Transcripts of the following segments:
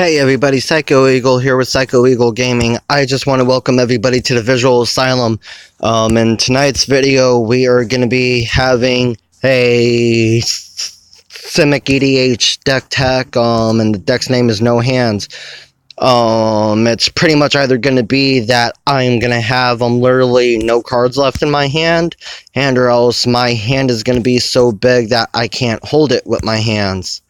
Hey everybody, PsychoEagle here with PsychoEagle Gaming. I just want to welcome everybody to the Visual Asylum. In tonight's video, we are going to be having a Simic EDH deck tech, and the deck's name is No Hands. It's pretty much either going to be that I'm going to have literally no cards left in my hand, or else my hand is going to be so big that I can't hold it with my hands.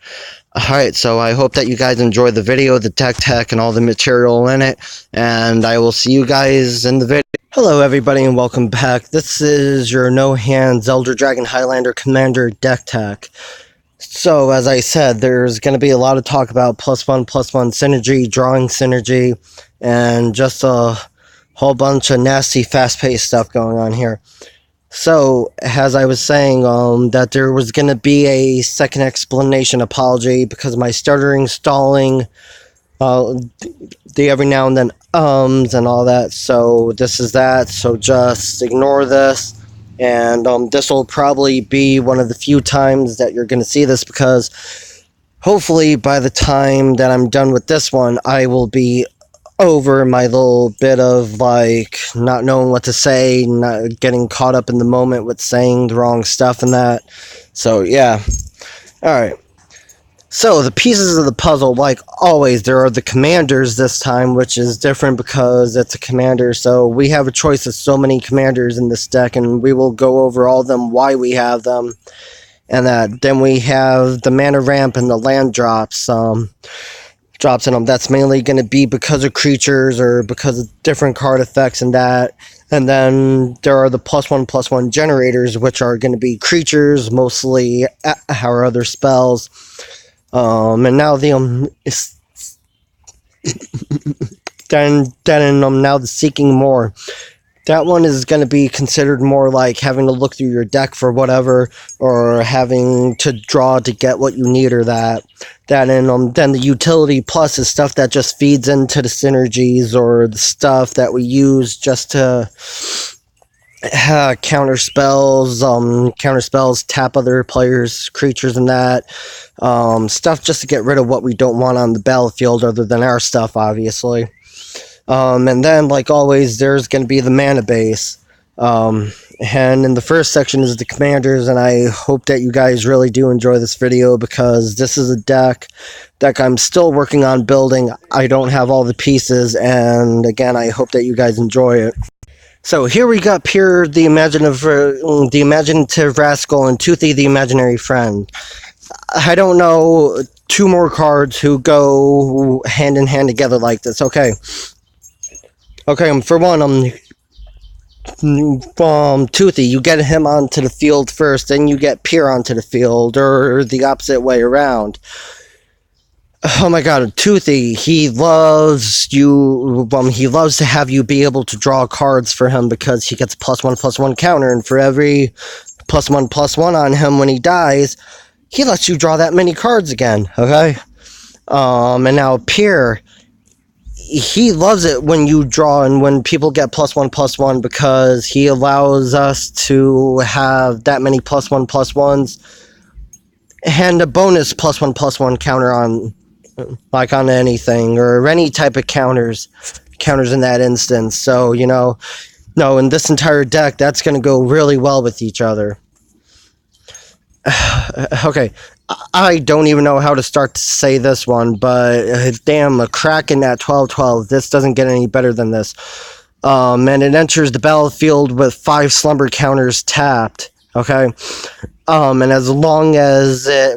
Alright, so I hope that you guys enjoy the video, the tech, and all the material in it, and I will see you guys in the video. Hello everybody and welcome back. This is your No Hands Elder Dragon Highlander Commander deck tech. So, as I said, there's going to be a lot of talk about +1/+1 synergy, drawing synergy, and just a whole bunch of nasty, fast-paced stuff going on here. So, as I was saying, that there was going to be a second explanation apology because of my stuttering, stalling, the every now and then and all that. So, this is that. So, just ignore this. And this will probably be one of the few times that you're going to see this because hopefully by the time that I'm done with this one, I will be over my little bit of like not knowing what to say, not getting caught up in the moment with saying the wrong stuff and that. So yeah. Alright. So the pieces of the puzzle, like always, there are the commanders this time, which is different because it's a commander. So we have a choice of so many commanders in this deck, and we will go over all of them, why we have them, and that. Then we have the mana ramp and the land drops. Drops in them. That's mainly going to be because of creatures or because of different card effects and that. And then there are the +1/+1 generators, which are going to be creatures, mostly our other spells. And now the now the Seeking More. That one is going to be considered more like having to look through your deck for whatever, or having to draw to get what you need, or that. And then the Utility Plus is stuff that just feeds into the synergies, or the stuff that we use just to counter spells, tap other players' creatures and that. Stuff just to get rid of what we don't want on the battlefield other than our stuff, obviously. And then, like always, there's going to be the mana base. And in the first section is the commanders, and I hope that you guys really do enjoy this video because this is a deck I'm still working on building. I don't have all the pieces, and again, I hope that you guys enjoy it. So here we got Pure, the imaginative rascal, and Toothy, the imaginary friend. I don't know two more cards who go hand in hand together like this. Okay, for one, Toothy, you get him onto the field first, then you get Pure onto the field, or the opposite way around. Oh my god, Toothy, he loves you, he loves to have you be able to draw cards for him because he gets a +1/+1 counter, and for every +1/+1 on him when he dies, he lets you draw that many cards again, okay? And now Pure, he loves it when you draw and when people get +1/+1 because he allows us to have that many +1/+1s and a bonus +1/+1 counter on, like, on anything or any type of counters in that instance. So, you know, no, in this entire deck, that's going to go really well with each other. Okay, I don't even know how to start to say this one, but damn, a Kraken at 12/12. This doesn't get any better than this. And it enters the battlefield with 5 slumber counters tapped. Okay, and as long as it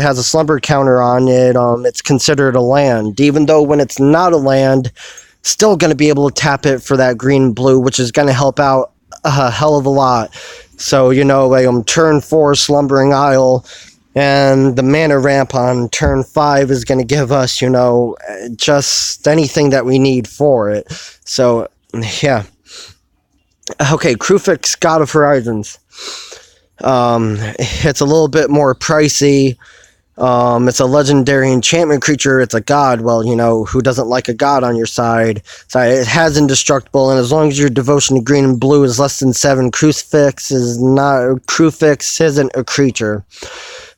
has a slumber counter on it, it's considered a land. Even though when it's not a land, still going to be able to tap it for that green and blue, which is going to help out a hell of a lot. So, you know, turn 4 Slumbering Isle, and the mana ramp on turn 5 is going to give us, you know, just anything that we need for it. So, yeah. Okay, Krufix, God of Horizons. It's a little bit more pricey. It's a legendary enchantment creature. It's a god. Well, you know, who doesn't like a god on your side? So it has indestructible, and as long as your devotion to green and blue is less than 7, Krufix isn't a creature.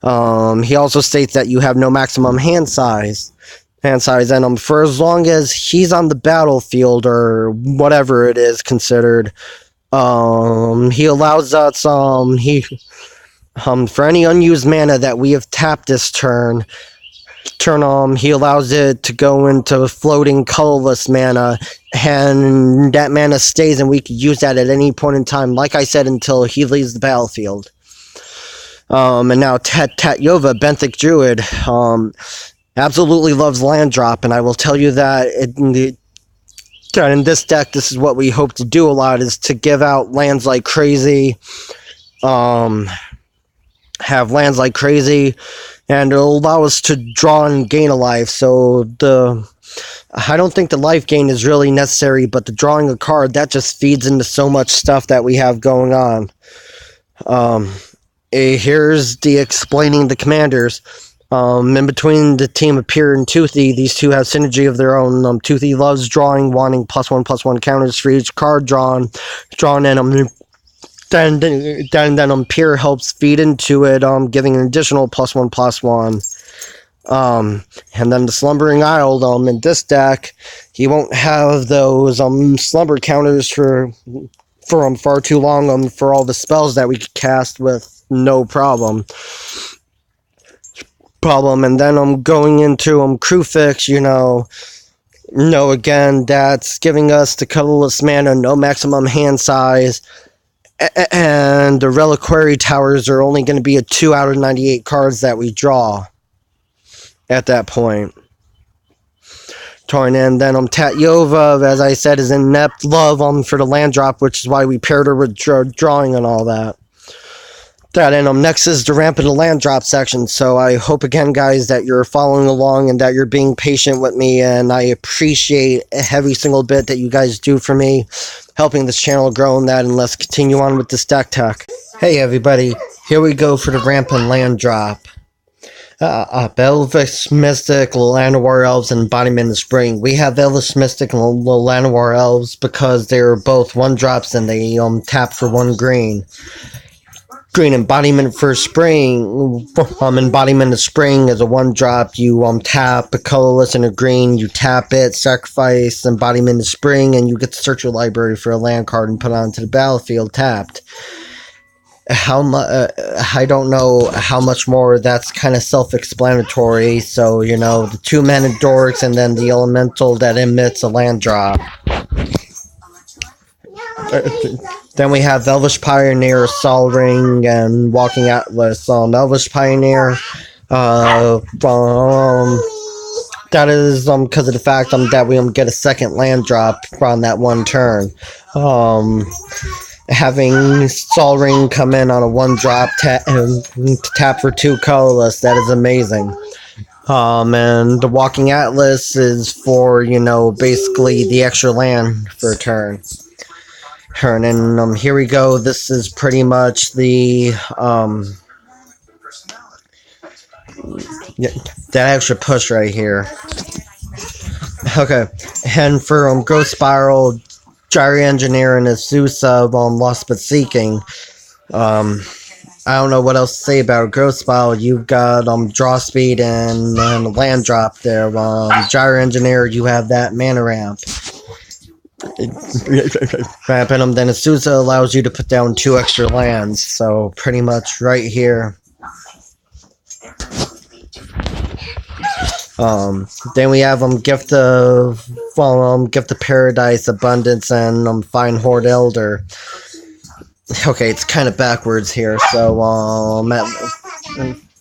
He also states that you have no maximum hand size. And for as long as he's on the battlefield or whatever it is considered, he allows us for any unused mana that we have tapped this turn, he allows it to go into floating colorless mana, and that mana stays, and we can use that at any point in time, like I said, until he leaves the battlefield. And now Tatyova, Benthic Druid, absolutely loves land drop, and I will tell you that in this deck, this is what we hope to do a lot, is to give out lands like crazy, have lands like crazy, and it'll allow us to draw and gain a life. So I don't think the life gain is really necessary, but the drawing a card, that just feeds into so much stuff that we have going on. Here's the explaining the commanders. In between the team of Pure and Toothy, these two have synergy of their own. Toothy loves drawing, wanting +1/+1 counters for each card drawn, and then Pure helps feed into it, giving an additional +1/+1. And then the Slumbering Isle, in this deck, he won't have those slumber counters for far too long, for all the spells that we could cast with no problem. And then I'm going into Crewfix, again, that's giving us the colorless mana, no maximum hand size, and the Reliquary Towers are only going to be a 2 out of 98 cards that we draw at that point. And then Tatyova, as I said, is inept love for the land drop, which is why we paired her with drawing and all that. And next is the ramp in the land drop section. So I hope again, guys, that you're following along and that you're being patient with me, and I appreciate every single bit that you guys do for me, helping this channel grow, and let's continue on with this deck tech. Hey everybody, here we go for the ramp and land drop. Elvish Mystic, Llanowar Elves, and Embodiment of Spring. We have Elvish Mystic and Llanowar Elves because they're both 1-drops and they tap for 1 green. Green Embodiment for Spring. Embodiment of Spring is a 1-drop. You tap a colorless and a green. You tap it, sacrifice Embodiment of Spring, and you get to search your library for a land card and put it onto the battlefield tapped. I don't know how much more. That's kind of self-explanatory. So the 2 mana dorks and then the elemental that emits a land drop. Then we have Elvish Pioneer, Sol Ring, and Walking Atlas. Elvish Pioneer, that is because of the fact that we get a second land drop on that 1 turn. Having Sol Ring come in on a 1-drop tap for 2 colorless, that is amazing. And the Walking Atlas is for, basically the extra land for a turn. And here we go. This is pretty much the that extra push right here. Okay, and for Growth Spiral, Gyre Engineer, and Azusa, Lost But Seeking. I don't know what else to say about Growth Spiral. You've got draw speed and land drop there. Gyre Engineer, you have that mana ramp. Ramping them, then Azusa allows you to put down 2 extra lands, so pretty much right here. Then we have Gift of Paradise, Abundance, and Fine Horde Elder. Okay, it's kind of backwards here, so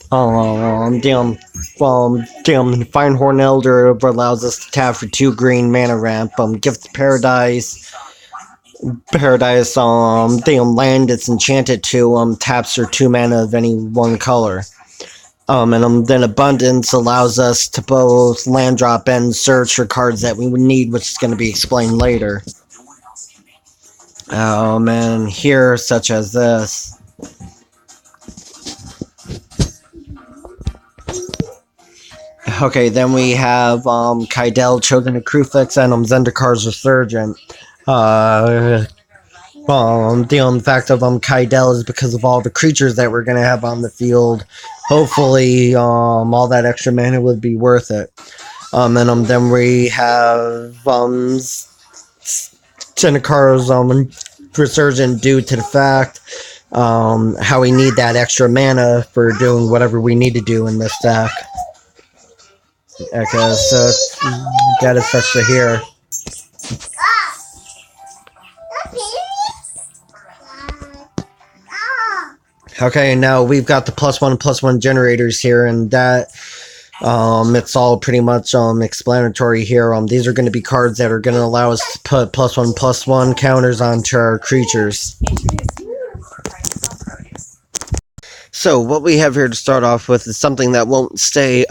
Fine Horn Elder allows us to tap for 2 green mana ramp. Gift of Paradise, land it's enchanted to, taps for 2 mana of any 1 color. And then Abundance allows us to both land drop and search for cards that we would need, which is going to be explained later. And here, such as this. Okay, then we have Kydel, Chosen of Crewfix, and Zendikar's Resurgent. the fact of Kydell is because of all the creatures that we're gonna have on the field. Hopefully, all that extra mana would be worth it. And then we have Sennakar's Resurgent due to the fact how we need that extra mana for doing whatever we need to do in this deck. Okay, so that is such to here. Okay, now we've got the +1/+1 generators here, and that it's all pretty much explanatory here. These are going to be cards that are going to allow us to put +1/+1 counters onto our creatures. So what we have here to start off with is something that won't stay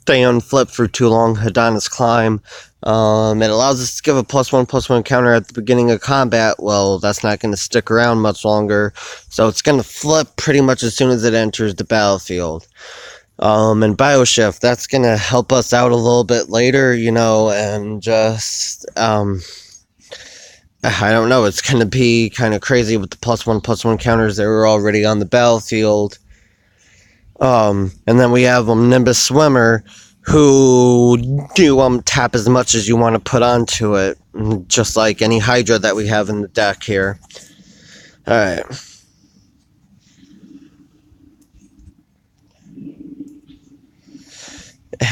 unflipped for too long. Hadana's Climb. It allows us to give a +1/+1 counter at the beginning of combat. Well, that's not going to stick around much longer, so it's going to flip pretty much as soon as it enters the battlefield. And Bioshift, that's going to help us out a little bit later, and just, I don't know, it's going to be kind of crazy with the +1/+1 counters that were already on the battlefield. And then we have Nimbus Swimmer, who do tap as much as you want to put onto it, just like any Hydra that we have in the deck here. Alright.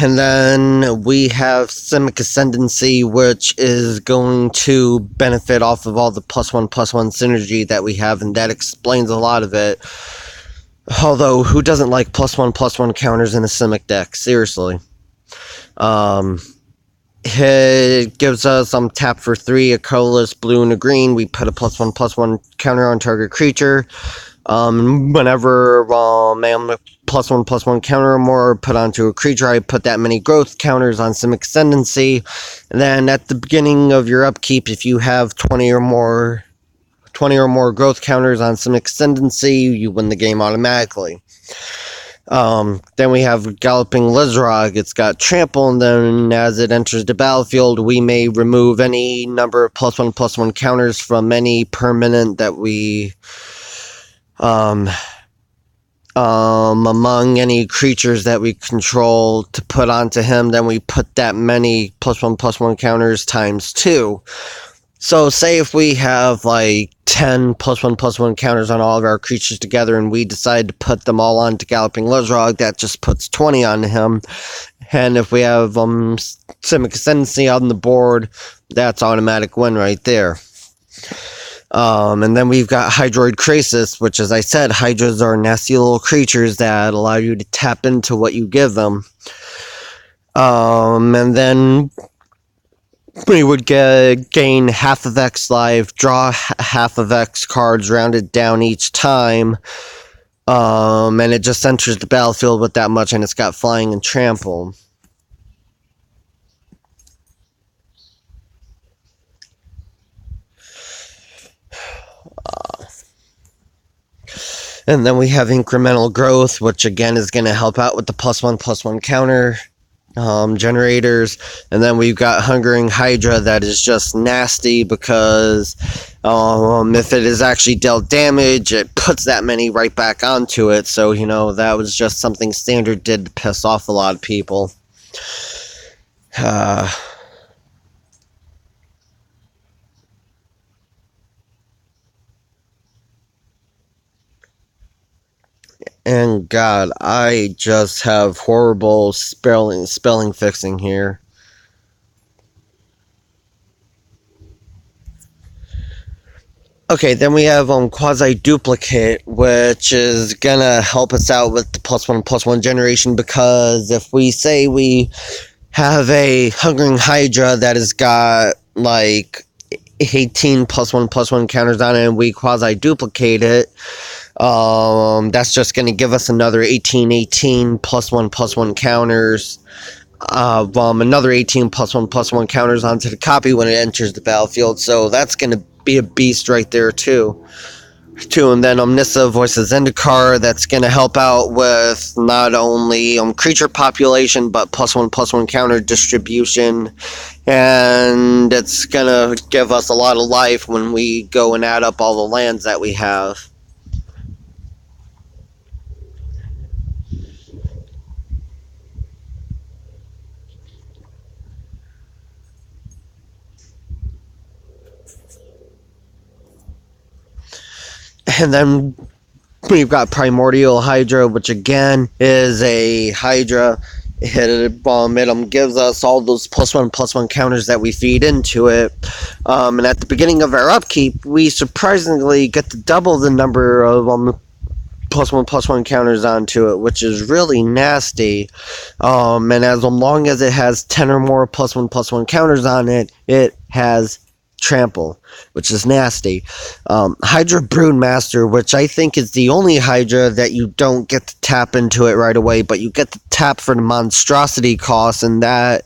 And then we have Simic Ascendancy, which is going to benefit off of all the +1/+1 synergy that we have, and that explains a lot of it. Although, who doesn't like +1/+1 counters in a Simic deck? Seriously. It gives us tap for 3, a colorless blue and a green. We put a +1/+1 counter on target creature. Whenever +1/+1 counter or more put onto a creature, I put that many growth counters on Simic Ascendancy. And then at the beginning of your upkeep, if you have 20 or more growth counters on Simic Ascendancy, you win the game automatically. Then we have Galloping Lizrog. It's got Trample, and then as it enters the battlefield, we may remove any number of +1/+1 counters from any permanent that we among any creatures that we control to put onto him. Then we put that many +1/+1 counters times 2. So say if we have like 10 +1/+1 counters on all of our creatures together, and we decide to put them all onto Galloping Lizrog, that just puts 20 on him. And if we have Simic Ascendancy on the board, that's automatic win right there. And then we've got Hydroid Krasis, which, as I said, Hydras are nasty little creatures that allow you to tap into what you give them. And then we would gain half of X life, draw half of X cards, rounded down each time. And it just enters the battlefield with that much, and it's got Flying and Trample. And then we have Incremental Growth, which again is going to help out with the +1/+1 counter generators. And then we've got Hungering Hydra, that is just nasty because if it is actually dealt damage, it puts that many right back onto it. So, that was just something Standard did to piss off a lot of people. And God, I just have horrible spelling fixing here. Okay, then we have Quasi Duplicate, which is gonna help us out with the +1/+1 generation, because if we say we have a Hungering Hydra that has got like 18 +1/+1 counters on it, and we Quasi Duplicate it, that's just going to give us another 18 +1/+1 counters. Another 18 +1/+1 counters onto the copy when it enters the battlefield. So that's going to be a beast right there too. too, and then Nissa voices Zendikar. That's going to help out with not only creature population, but +1/+1 counter distribution, and it's going to give us a lot of life when we go and add up all the lands that we have. And then we've got Primordial Hydra, which again is a Hydra. It gives us all those +1/+1 counters that we feed into it. And at the beginning of our upkeep, we surprisingly get to double the number of +1/+1 counters onto it, which is really nasty. And as long as it has 10 or more +1/+1 counters on it, it has trample, which is nasty. Hydra Broodmaster, which I think is the only Hydra that you don't get to tap into it right away, but you get to tap for the monstrosity cost, and that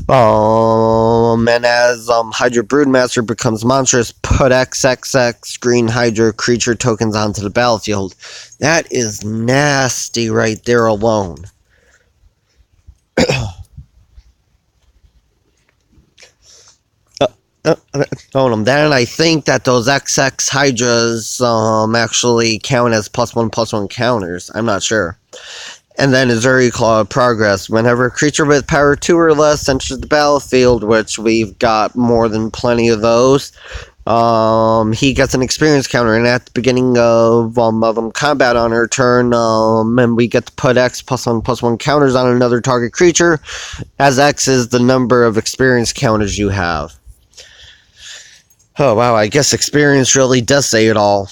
and as Hydra Broodmaster becomes monstrous, put XXX green Hydra creature tokens onto the battlefield. That is nasty right there alone. Then I think that those XX Hydras actually count as +1/+1 counters. I'm not sure. And then Azuri Claw of Progress. Whenever a creature with power 2 or less enters the battlefield, which we've got more than plenty of those, he gets an experience counter, and at the beginning of combat on her turn, and we get to put X +1/+1 counters on another target creature, as X is the number of experience counters you have. Oh, wow, I guess experience really does say it all.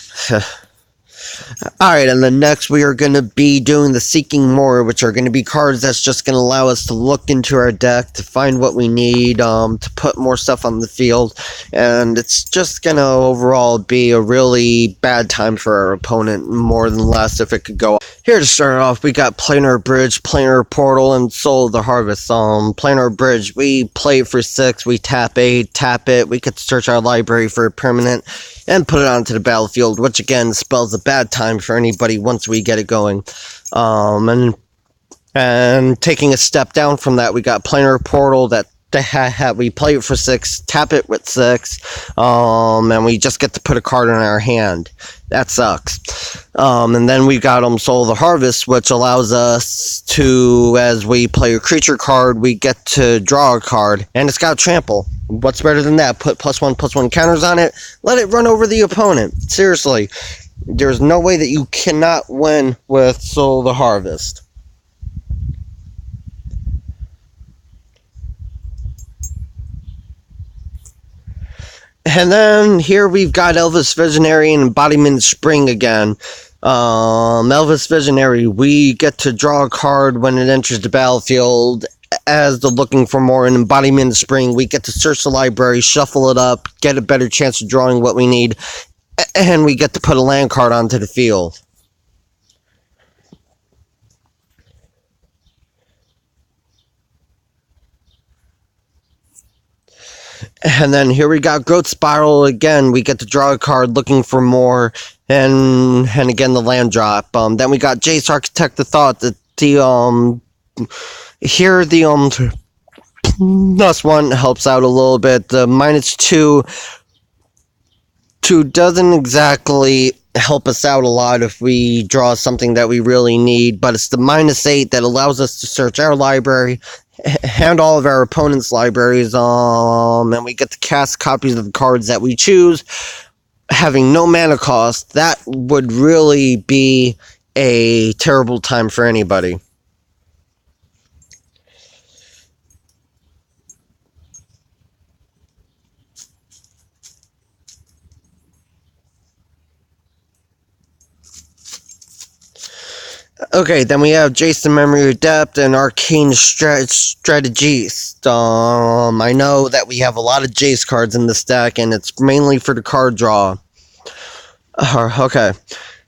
Alright, and then next we are going to be doing the Seeking More, which are going to be cards that's just going to allow us to look into our deck, to find what we need, to put more stuff on the field, and it's just going to overall be a really bad time for our opponent, more than less if it could go. Here to start off, we got Planar Bridge, Planar Portal, and Soul of the Harvest. Planar Bridge, we play it for 6, we tap it, we get to search our library for a permanent, and put it onto the battlefield, which again spells a bad time for anybody once we get it going. And taking a step down from that, we got Planar Portal that we play it for 6, tap it with 6, and we just get to put a card in our hand. That sucks. And then we got Soul of the Harvest, which allows us to, as we play a creature card, we get to draw a card, and it's got trample. What's better than that? Put +1/+1 counters on it, let it run over the opponent. Seriously, there's no way that you cannot win with Soul of the Harvest. And then here we've got Elvis Visionary and Embodiment Spring again. Elvis Visionary, we get to draw a card when it enters the battlefield. As the Looking for More in Embodiment Spring, we get to search the library, shuffle it up, get a better chance of drawing what we need, and we get to put a land card onto the field. And then here we got Growth Spiral again. We get to draw a card, Looking for More, and again the land drop. Then we got Jace, Architect of Thought. Here the +1 helps out a little bit. The -2 doesn't exactly help us out a lot if we draw something that we really need, but it's the -8 that allows us to search our library and all of our opponent's libraries, and we get to cast copies of the cards that we choose, having no mana cost. That would really be a terrible time for anybody. Okay, then we have Jason Memory Adept and Arcane Strategist. I know that we have a lot of Jace cards in this deck, and it's mainly for the card draw. Okay,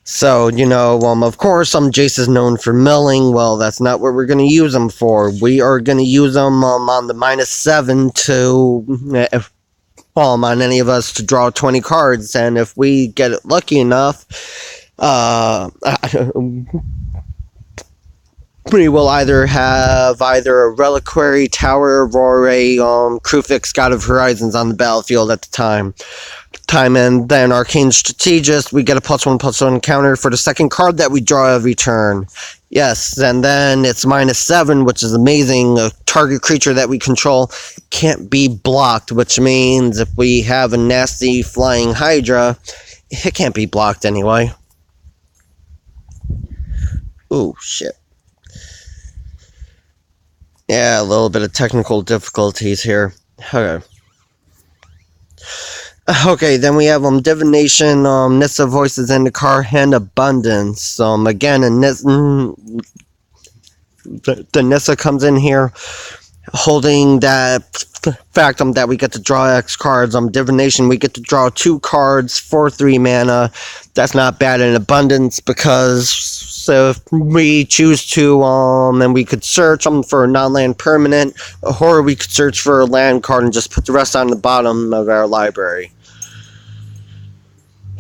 so, of course, Jace is known for milling. Well, that's not what we're going to use him for. We are going to use him on the -7 to on any of us to draw 20 cards, and if we get lucky enough, we will either have a reliquary tower or a Krufix God of Horizons on the battlefield at the time. And then Arcane Strategist, we get a +1/+1 counter for the second card that we draw every turn. Yes, and then it's -7, which is amazing. A target creature that we control can't be blocked, which means if we have a nasty flying Hydra, it can't be blocked anyway. Ooh, shit. Yeah, a little bit of technical difficulties here. Okay. Okay, then we have Divination, Nissa Voices in the Car, and Abundance. Again, the Nissa comes in here holding that fact that we get to draw X cards. Divination, we get to draw 2 cards for 3 mana. That's not bad in Abundance, because so if we choose to, and we could search for a non-land permanent, or we could search for a land card and just put the rest on the bottom of our library.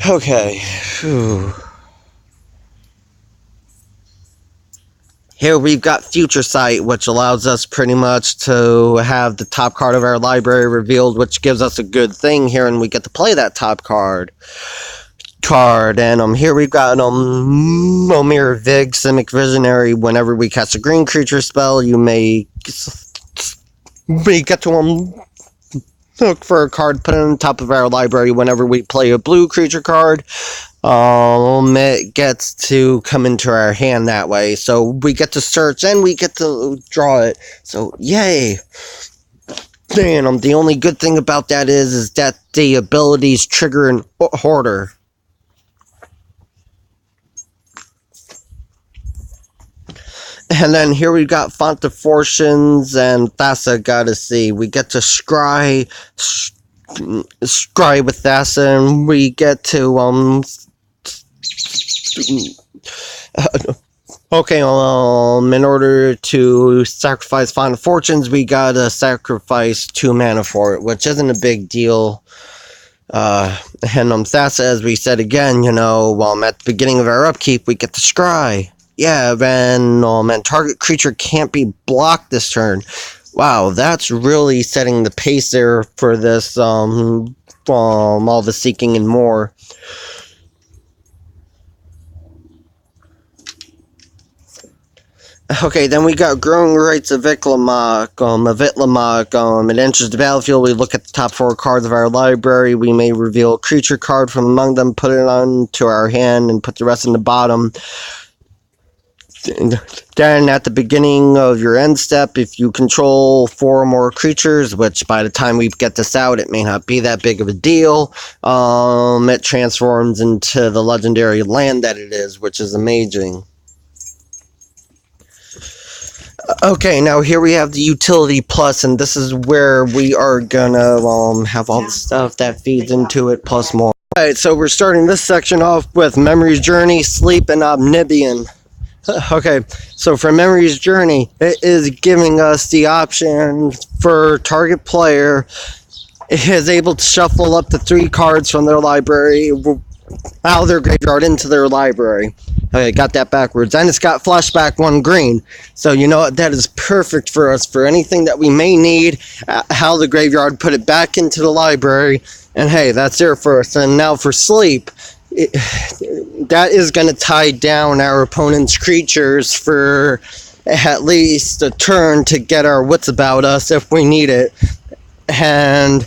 Okay. Whew. Here we've got Future Sight, which allows us pretty much to have the top card of our library revealed, which gives us a good thing here, and we get to play that top card. And here we've got Mirror Vig, Simic Visionary. Whenever we cast a green creature spell, we get to look for a card, put it on top of our library. Whenever we play a blue creature card, it gets to come into our hand that way. So we get to search and we get to draw it. So yay! And the only good thing about that is that the abilities trigger an Hoarder. And then here we've got Font of Fortunes and Thassa Goddessy. We get to scry with Thassa, and we get to okay, in order to sacrifice Font of Fortunes, we gotta sacrifice 2 mana for it, which isn't a big deal. And Thassa, as we said again, at the beginning of our upkeep, we get to scry. Yeah, then target creature can't be blocked this turn. Wow, that's really setting the pace there for this, all the seeking and more. Okay, then we got Growing Rights of Vitlamok. It enters the battlefield. We look at the top 4 cards of our library. We may reveal a creature card from among them, put it onto our hand, and put the rest in the bottom. Then at the beginning of your end step, if you control 4 or more creatures, which by the time we get this out, it may not be that big of a deal, it transforms into the legendary land that it is, which is amazing. Okay, now here we have the Utility Plus, and this is where we are gonna have all the stuff that feeds into it, plus more. Alright, so we're starting this section off with Memory's Journey, Sleep, and Omnibian. Okay, so for Memory's Journey, it is giving us the option for target player is able to shuffle up to 3 cards from their library out of their graveyard into their library. Okay, got that backwards. And it's got flashback 1 green. So you know what, that is perfect for us for anything that we may need out of the graveyard, put it back into the library, and hey, that's there for us. And now for Sleep, that is going to tie down our opponent's creatures for at least a turn to get our wits about us if we need it. And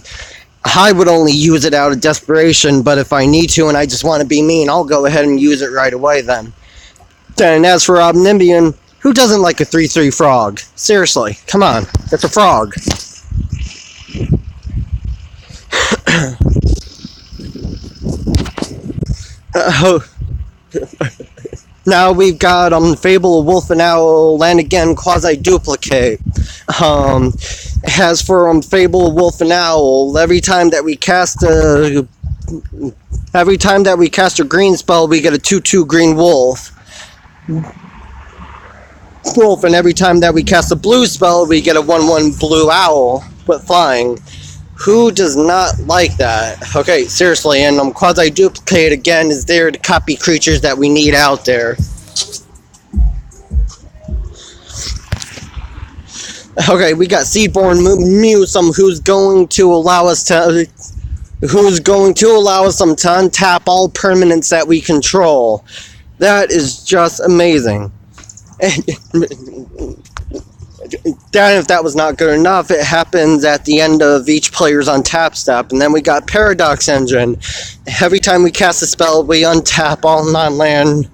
I would only use it out of desperation, but if I need to and I just want to be mean, I'll go ahead and use it right away then. And as for Omnibian, who doesn't like a 3/3 frog? Seriously, come on, it's a frog. Now we've got Fable of Wolf and Owl, Land Again, Quasi-Duplicate. As for Fable of Wolf and Owl, every time that we cast a green spell, we get a 2/2 green wolf. And every time that we cast a blue spell, we get a 1/1 blue owl with flying. Who does not like that? Okay, seriously, and quasi-duplicate again is there to copy creatures that we need out there. Okay, we got Seedborn Musum, who's going to allow us to untap all permanents that we control. That is just amazing. Then, if that was not good enough, it happens at the end of each player's untap step. And then we got Paradox Engine. Every time we cast a spell, we untap all non-land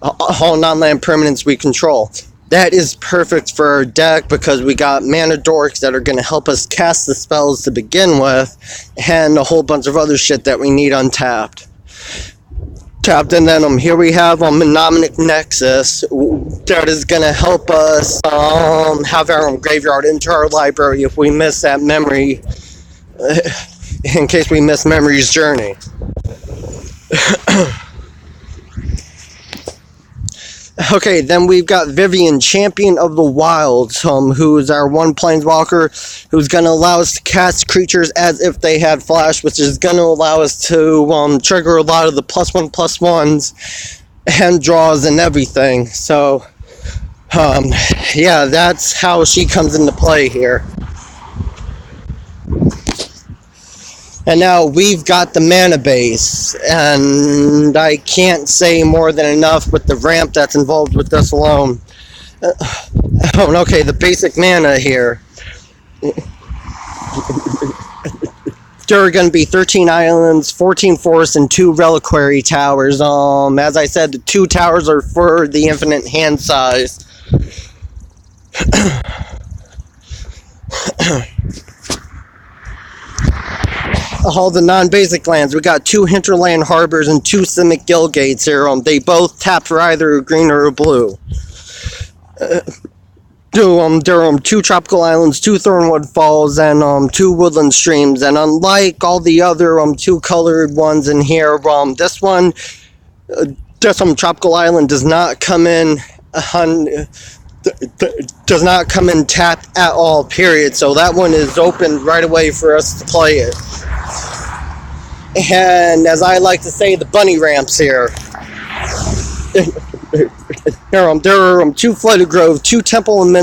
permanents we control. That is perfect for our deck because we got mana dorks that are going to help us cast the spells to begin with, and a whole bunch of other shit that we need untapped. And then here we have Mnemonic Nexus that is going to help us have our graveyard into our library if we miss that memory, in case we miss Memory's Journey. Okay, then we've got Vivian, Champion of the Wilds, who's our one planeswalker, who's going to allow us to cast creatures as if they had flash, which is going to allow us to trigger a lot of the +1/+1s and draws and everything. So, yeah, that's how she comes into play here. And now we've got the mana base, and I can't say more than enough with the ramp that's involved with this alone. Okay, the basic mana here. There are going to be 13 islands, 14 forests, and 2 reliquary towers. As I said, the 2 towers are for the infinite hand size. All the non-basic lands. We got 2 hinterland harbors and 2 Simic Guild Gates here. They both tap for either a green or a blue. There are 2 tropical islands, 2 Thornwood Falls, and 2 woodland streams. And unlike all the other 2 colored ones in here, this one, tropical island does not come in tapped at all, period. So that one is open right away for us to play it. And as I like to say, the bunny ramps here. There are 2 Flooded Grove, 2 Temple and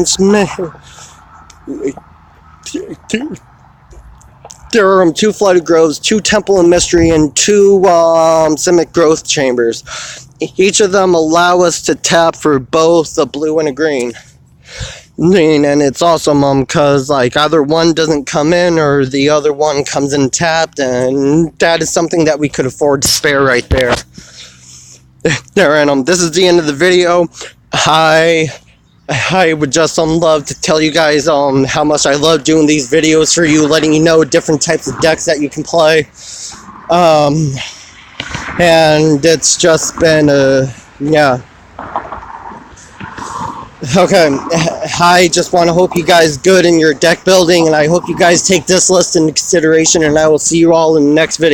There are 2 Flooded Groves, 2 Temple and Mystery, and 2 Simic Growth Chambers. Each of them allow us to tap for both a blue and a green. And it's awesome because either one doesn't come in or the other one comes in tapped, and that is something that we could afford to spare right there. And this is the end of the video. I would just love to tell you guys how much I love doing these videos for you, letting you know different types of decks that you can play. And it's just been yeah. Okay, I just want to hope you guys good in your deck building, and I hope you guys take this list into consideration, and I will see you all in the next video.